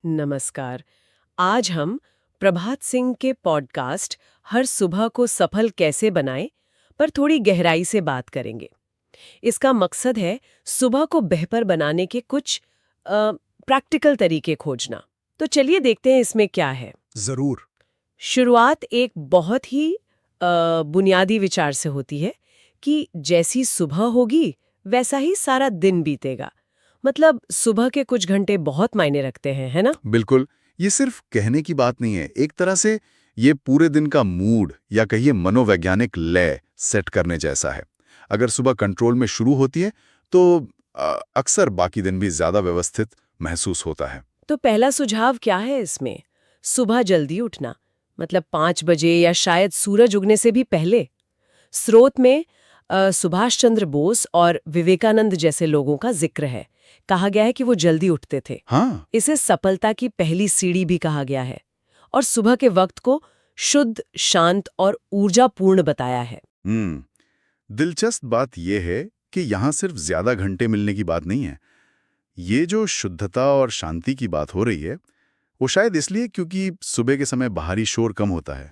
नमस्कार। आज हम प्रभात सिंह के पॉडकास्ट हर सुबह को सफल कैसे बनाएं पर थोड़ी गहराई से बात करेंगे। इसका मकसद है सुबह को बेहतर बनाने के कुछ प्रैक्टिकल तरीके खोजना। तो चलिए देखते हैं इसमें क्या है। जरूर। शुरुआत एक बहुत ही बुनियादी विचार से होती है कि जैसी सुबह होगी वैसा ही सारा दिन बीतेगा। मतलब सुबह के कुछ घंटे बहुत मायने रखते हैं, है ना? बिल्कुल। ये सिर्फ कहने की बात नहीं है, एक तरह से ये पूरे दिन का मूड या कहिए मनोवैज्ञानिक लय सेट करने जैसा है। अगर सुबह कंट्रोल में शुरू होती है तो अक्सर बाकी दिन भी ज्यादा व्यवस्थित महसूस होता है। तो पहला सुझाव क्या है इसमें? सुबह जल्दी उठना, मतलब 5 बजे या शायद सूरज उगने से भी पहले। स्रोत में सुभाष चंद्र बोस और विवेकानंद जैसे लोगों का जिक्र है। कहा गया है कि वो जल्दी उठते थे। हाँ। इसे सफलता की पहली सीढ़ी भी कहा गया है और सुबह के वक्त को शुद्ध, शांत और ऊर्जापूर्ण बताया है। दिलचस्प बात यह है कि यहाँ सिर्फ ज्यादा घंटे मिलने की बात नहीं है। ये जो शुद्धता और शांति की बात हो रही है वो शायद इसलिए क्योंकि सुबह के समय बाहरी शोर कम होता है,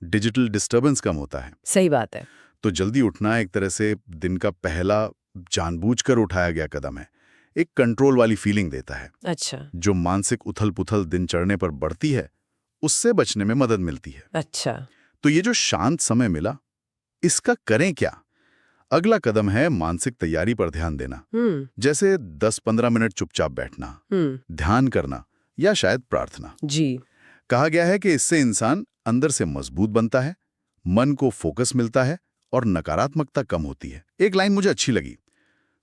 डिजिटल डिस्टर्बेंस कम होता है। सही बात है। तो जल्दी उठना एक तरह से दिन का पहला जानबूझकर उठाया गया कदम है। एक कंट्रोल वाली फीलिंग देता है। अच्छा। जो मानसिक उथल-पुथल दिन चढ़ने पर बढ़ती है, उससे बचने में मदद मिलती है। अच्छा। तो ये जो शांत समय मिला, इसका करें क्या? अगला कदम है मानसिक तैयारी पर ध्यान देना। जैसे 10-15 मिनट चुपचाप बैठना, ध्यान करना या शायद प्रार्थना। जी। कहा गया है कि इससे इंसान अंदर से मजबूत बनता है, मन को फोकस मिलता है और नकारात्मकता कम होती है। एक लाइन मुझे अच्छी लगी,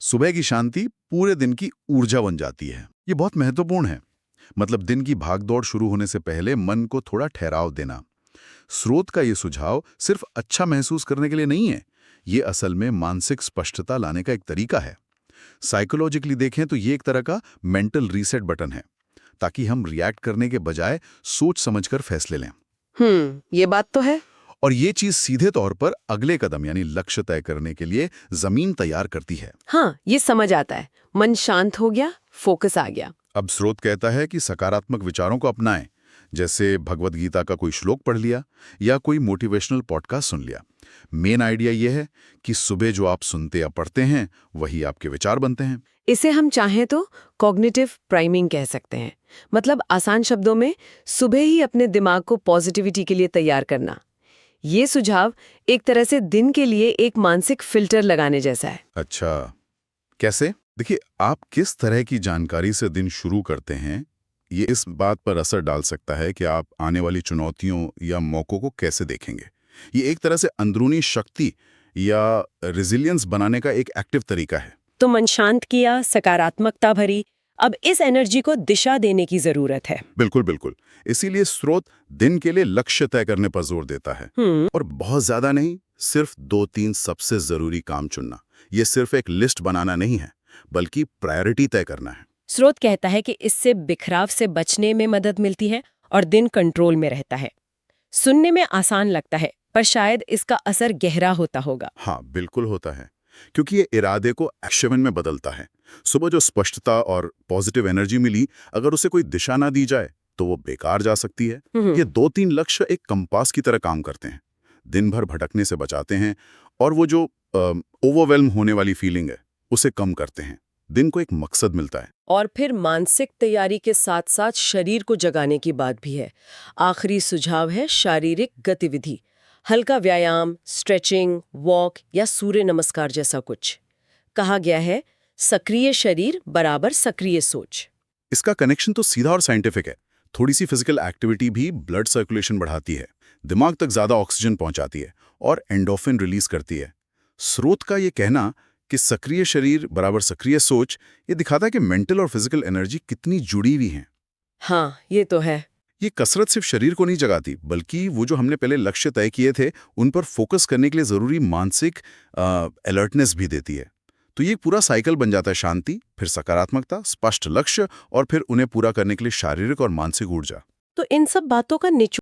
सुबह की शांति पूरे दिन की ऊर्जा बन जाती है। ये बहुत महत्वपूर्ण है। मतलब दिन की भागदौड़ शुरू होने से पहले मन को थोड़ा ठहराव देना। स्रोत का ये सुझाव सिर्फ अच्छा महसूस करने के लिए नहीं है, ये असल में मानसिक स्पष्टता लाने का एक तरीका है। साइकोलॉजिकली देखें तो ये एक तरह का मेंटल रीसेट बटन है, ताकि हम रिएक्ट करने के बजाय सोच समझकर फैसले लें। ये बात तो है। और ये चीज सीधे तौर पर अगले कदम यानी लक्ष्य तय करने के लिए जमीन तैयार करती है। हाँ, ये समझ आता है। मन शांत हो गया, फोकस आ गया। अब स्रोत कहता है कि सकारात्मक विचारों को अपनाएं, जैसे भगवद गीता का कोई श्लोक पढ़ लिया या कोई मोटिवेशनल पॉडकास्ट सुन लिया। मेन आइडिया यह है कि सुबह जो आप सुनते या पढ़ते हैं वही आपके विचार बनते हैं। इसे हम चाहें तो कॉग्निटिव प्राइमिंग कह सकते हैं। मतलब आसान शब्दों में सुबह ही अपने दिमाग को पॉजिटिविटी के लिए तैयार करना। ये सुझाव एक तरह से दिन के लिए एक मानसिक फिल्टर लगाने जैसा है। अच्छा, कैसे? देखिए, आप किस तरह की जानकारी से दिन शुरू करते हैं, ये इस बात पर असर डाल सकता है कि आप आने वाली चुनौतियों या मौकों को कैसे देखेंगे। ये एक तरह से अंदरूनी शक्ति या रेजिलियंस बनाने का एक एक्टिव तरीका है। तो मन शांत किया, सकारात्मकता भरी, अब इस एनर्जी को दिशा देने की जरूरत है। बिल्कुल बिल्कुल। इसीलिए स्रोत दिन के लिए लक्ष्य तय करने पर जोर देता है। और बहुत ज्यादा नहीं, सिर्फ 2-3 सबसे जरूरी काम चुनना। ये सिर्फ एक लिस्ट बनाना नहीं है, बल्कि प्रायोरिटी तय करना है। स्रोत कहता है कि इससे बिखराव से बचने में मदद मिलती है और दिन कंट्रोल में रहता है। सुनने में आसान लगता है, पर शायद इसका असर गहरा होता होगा। हाँ, बिल्कुल होता है, क्योंकि ये इरादे को एक्शन में बदलता है। सुबह जो स्पष्टता और पॉजिटिव एनर्जी मिली, अगर उसे कोई दिशा ना दी जाए तो वो बेकार जा सकती है। ये 2-3 लक्ष्य एक कंपास की तरह काम करते हैं, दिन भर भटकने से बचाते हैं और वो जो ओवरवेल्म होने वाली फीलिंग है उसे कम करते हैं। दिन को एक मकसद मिलता है। और फिर मानसिक तैयारी के साथ साथ शरीर को जगाने की बात भी है। आखिरी सुझाव है शारीरिक गतिविधि, हल्का व्यायाम, स्ट्रेचिंग, वॉक या सूर्य नमस्कार जैसा कुछ। कहा गया है सक्रिय शरीर बराबर सक्रिय सोच। इसका कनेक्शन तो सीधा और साइंटिफिक है। थोड़ी सी फिजिकल एक्टिविटी भी ब्लड सर्कुलेशन बढ़ाती है, दिमाग तक ज्यादा ऑक्सीजन पहुंचाती है और एंडोर्फिन रिलीज करती है। स्रोत का ये कहना कि सक्रिय शरीर बराबर सक्रिय सोच, ये दिखाता है कि मेंटल और फिजिकल एनर्जी कितनी जुड़ी हुई हैं। हाँ, ये तो है। ये कसरत सिर्फ शरीर को नहीं जगाती, बल्कि वो जो हमने पहले लक्ष्य तय किए थे उन पर फोकस करने के लिए जरूरी मानसिक अलर्टनेस भी देती है। तो ये पूरा साइकिल बन जाता है, शांति, फिर सकारात्मकता, स्पष्ट लक्ष्य और फिर उन्हें पूरा करने के लिए शारीरिक और मानसिक ऊर्जा। तो इन सब बातों का निचोड़